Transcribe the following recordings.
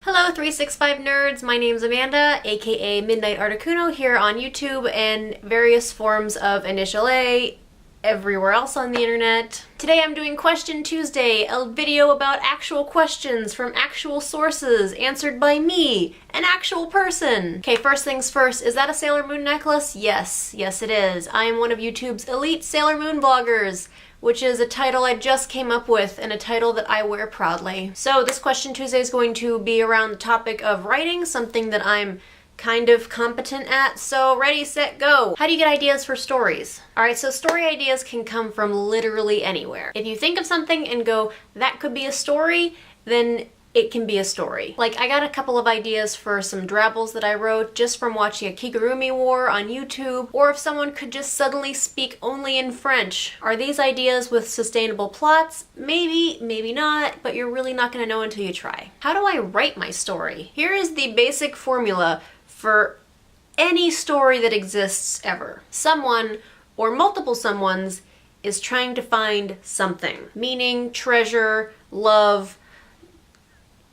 Hello 365 nerds, my name's Amanda, aka MidnightArticuno here on YouTube and various forms of Initial A everywhere else on the internet. Today I'm doing Question Tuesday, a video about actual questions from actual sources answered by me, an actual person. Okay, first things first, is that a Sailor Moon necklace? Yes it is. I am one of YouTube's elite Sailor Moon bloggers, which is a title I just came up with and a title that I wear proudly. So this Question Tuesday is going to be around the topic of writing, something that I'm kind of competent at. So ready, set, go. How do you get ideas for stories? All right, so story ideas can come from literally anywhere. If you think of something and go, that could be a story, then it can be a story. Like, I got a couple of ideas for some drabbles that I wrote just from watching a Kigurumi War on YouTube, or if someone could just suddenly speak only in French. Are these ideas with sustainable plots? Maybe, maybe not, but you're really not gonna know until you try. How do I write my story? Here is the basic formula for any story that exists ever. Someone, or multiple someones, is trying to find something. Meaning, treasure, love,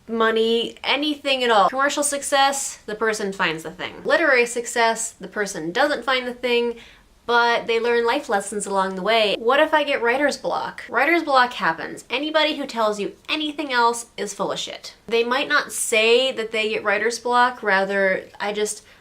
money, anything at all. Commercial success, the person finds the thing. Literary success, the person doesn't find the thing, but they learn life lessons along the way. What if I get writer's block? Writer's block happens. Anybody who tells you anything else is full of shit. They might not say that they get writer's block, rather,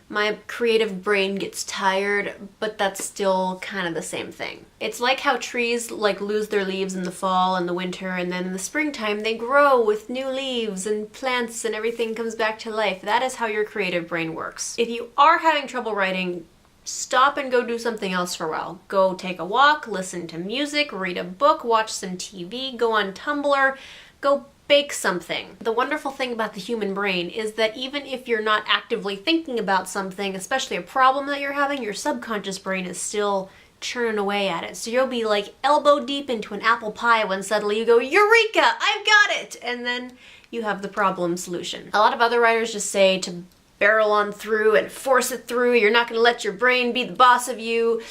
my creative brain gets tired, but that's still kind of the same thing. It's like how trees lose their leaves in the fall and the winter, and then in the springtime they grow with new leaves and plants and everything comes back to life. That is how your creative brain works. If you are having trouble writing, stop and go do something else for a while. Go take a walk, listen to music, read a book, watch some TV, go on Tumblr, go bake something. The wonderful thing about the human brain is that even if you're not actively thinking about something, especially a problem that you're having, your subconscious brain is still churning away at it. So you'll be like elbow deep into an apple pie when suddenly you go, Eureka! I've got it! And then you have the problem solution. A lot of other writers just say to barrel on through and force it through. You're not going to let your brain be the boss of you.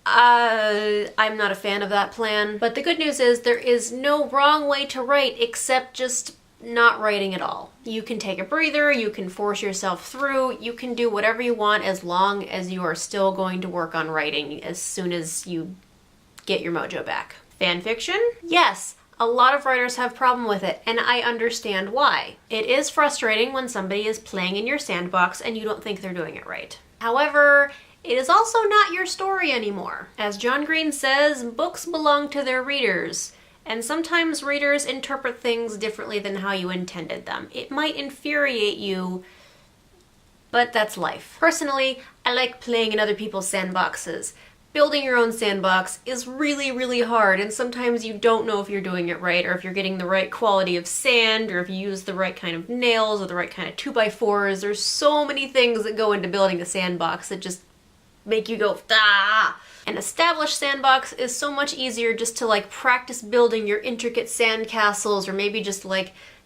I'm not a fan of that plan. But the good news is there is no wrong way to write except just not writing at all. You can take a breather, you can force yourself through, you can do whatever you want as long as you are still going to work on writing as soon as you get your mojo back. Fan fiction? Yes. A lot of writers have problem with it, and I understand why. It is frustrating when somebody is playing in your sandbox and you don't think they're doing it right. However, it is also not your story anymore. As John Green says, books belong to their readers, and sometimes readers interpret things differently than how you intended them. It might infuriate you, but that's life. Personally, I like playing in other people's sandboxes. Building your own sandbox is really, really hard, and sometimes you don't know if you're doing it right, or if you're getting the right quality of sand, or if you use the right kind of nails, or the right kind of 2x4s. There's so many things that go into building a sandbox that just make you go, ah! An established sandbox is so much easier just to practice building your intricate sand castles, or maybe just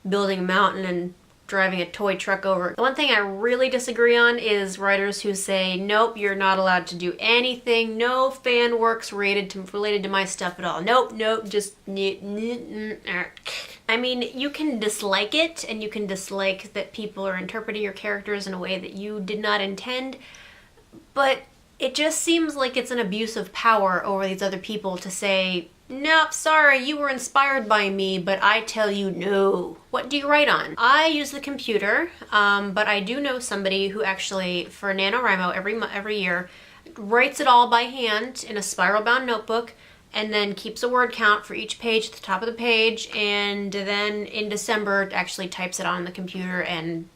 building a mountain and driving a toy truck over. The one thing I really disagree on is writers who say, nope, you're not allowed to do anything, no fan works related to my stuff at all. Nope, just I mean, you can dislike it, and you can dislike that people are interpreting your characters in a way that you did not intend, but it just seems like it's an abuse of power over these other people to say, nope, sorry, you were inspired by me, but I tell you no. What do you write on? I use the computer, but I do know somebody who actually, for NaNoWriMo every year, writes it all by hand in a spiral-bound notebook, and then keeps a word count for each page at the top of the page, and then in December actually types it on the computer and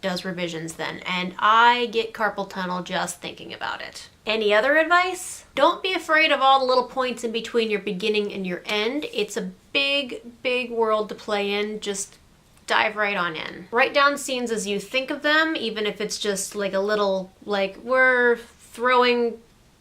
does revisions then, and I get carpal tunnel just thinking about it. Any other advice? Don't be afraid of all the little points in between your beginning and your end. It's a big, big world to play in. Just dive right on in. Write down scenes as you think of them, even if it's just a little, we're throwing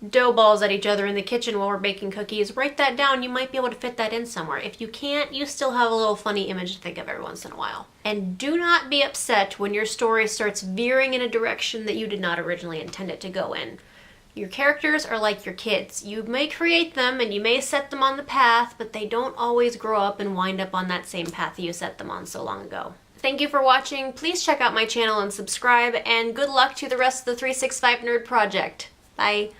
dough balls at each other in the kitchen while we're baking cookies. Write that down. You might be able to fit that in somewhere. If you can't, you still have a little funny image to think of every once in a while. And do not be upset when your story starts veering in a direction that you did not originally intend it to go in. Your characters are like your kids. You may create them and you may set them on the path, but they don't always grow up and wind up on that same path that you set them on so long ago. Thank you for watching. Please check out my channel and subscribe, and good luck to the rest of the 365 Nerd Project. Bye.